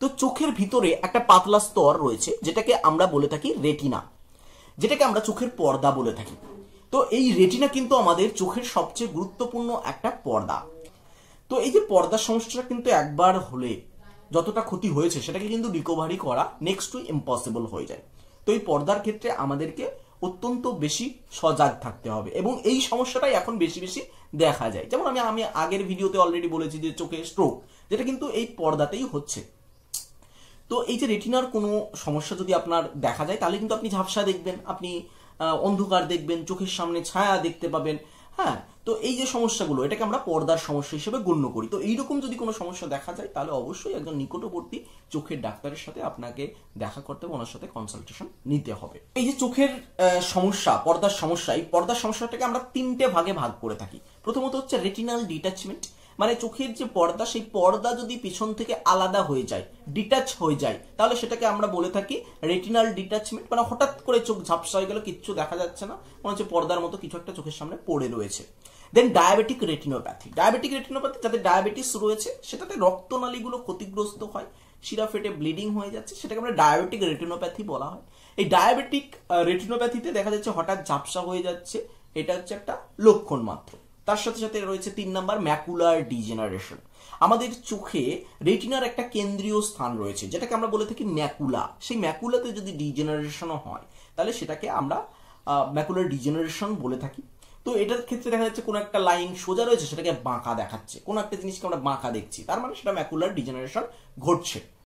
তো চোখের ভিতরে একটা পাতলা স্তর রয়েছে যেটাকে আমরা বলে থাকি রেটিনা, যেটাকে আমরা চোখের পর্দা বলে থাকি। তো এই রেটিনা কিন্তু আমাদের চোখের সবচেয়ে গুরুত্বপূর্ণ একটা পর্দা। তো এই যে পর্দার সমস্যাটা কিন্তু একবার হলে যতটা ক্ষতি হয়েছে সেটাকে কিন্তু রিকভারি করা নেক্সট টু ইম্পসিবল হয়ে যায়। তো এই পর্দার ক্ষেত্রে আমাদেরকে অত্যন্ত বেশি সজাগ থাকতে হবে, এবং এই সমস্যাটাই এখন বেশি বেশি দেখা যায়। যেমন আমি আগের ভিডিওতে অলরেডি বলেছি যে চোখে স্ট্রোক, যেটা কিন্তু এই পর্দাতেই হচ্ছে। তো এই যে রেটিনার কোনো সমস্যা যদি আপনার দেখা যায় তাহলে কিন্তু আপনি ঝাপসা দেখবেন, আপনি অন্ধকার দেখবেন, চোখের সামনে ছায়া দেখতে পাবেন। হ্যাঁ, তো এই যে সমস্যাগুলো এটাকে আমরা পর্দার সমস্যা হিসেবে গণ্য করি। তো এইরকম যদি কোনো সমস্যা দেখা যায় তাহলে অবশ্যই একজন নিকটবর্তী চোখের ডাক্তারের সাথে আপনাকে দেখা করতে হবে, ওনার সাথে কনসালটেশন নিতে হবে। এই যে চোখের সমস্যা, পর্দার সমস্যা, এই পর্দার সমস্যাটাকে আমরা তিনটে ভাগে ভাগ করে থাকি। প্রথমত হচ্ছে রেটিনাল ডিটাচমেন্ট, মানে চোখের যে পর্দা সেই পর্দা যদি পিছন থেকে আলাদা হয়ে যায়, ডিটাচ হয়ে যায়, তাহলে সেটাকে আমরা বলে থাকি রেটিনাল ডিটাচমেন্ট। মানে হঠাৎ করে চোখ ঝাপসা হয়ে গেল, কিচ্ছু দেখা যাচ্ছে না, মনে হচ্ছে পর্দার মতো কিছু একটা চোখের সামনে পড়ে রয়েছে। দেন ডায়াবেটিক রেটিনোপ্যাথি। ডায়াবেটিক রেটিনোপ্যাথি, যাদের ডায়াবেটিস রয়েছে সেটাতে রক্তনালীগুলো ক্ষতিগ্রস্ত হয়, শিরা ফেটে ব্লিডিং হয়ে যাচ্ছে, সেটাকে আমরা ডায়াবেটিক রেটিনোপ্যাথি বলা হয়। এই ডায়াবেটিক রেটিনোপ্যাথিতে দেখা যাচ্ছে হঠাৎ ঝাপসা হয়ে যাচ্ছে, এটা হচ্ছে একটা লক্ষণ মাত্র। তার সাথে সাথে রয়েছে 3 নাম্বার ম্যাকুলার ডিজেনারেশন। আমাদের চোখে রেটিনার একটা কেন্দ্রীয় স্থান রয়েছে যেটাকে আমরা বলে থাকি ম্যাকুলা। সেই ম্যাকুলাতে যদি ডিজেনারেশনও হয় তাহলে সেটাকে আমরা ম্যাকুলার ডিজেনারেশন বলে থাকি। তো এটার ক্ষেত্রে দেখা যাচ্ছে কোনো একটা লাইন সোজা রয়েছে সেটাকে বাঁকা দেখাচ্ছে, কোনো একটা জিনিসকে আমরা বাঁকা দেখছি, তার মানে সেটা ম্যাকুলার ডিজেনারেশন ঘটছে।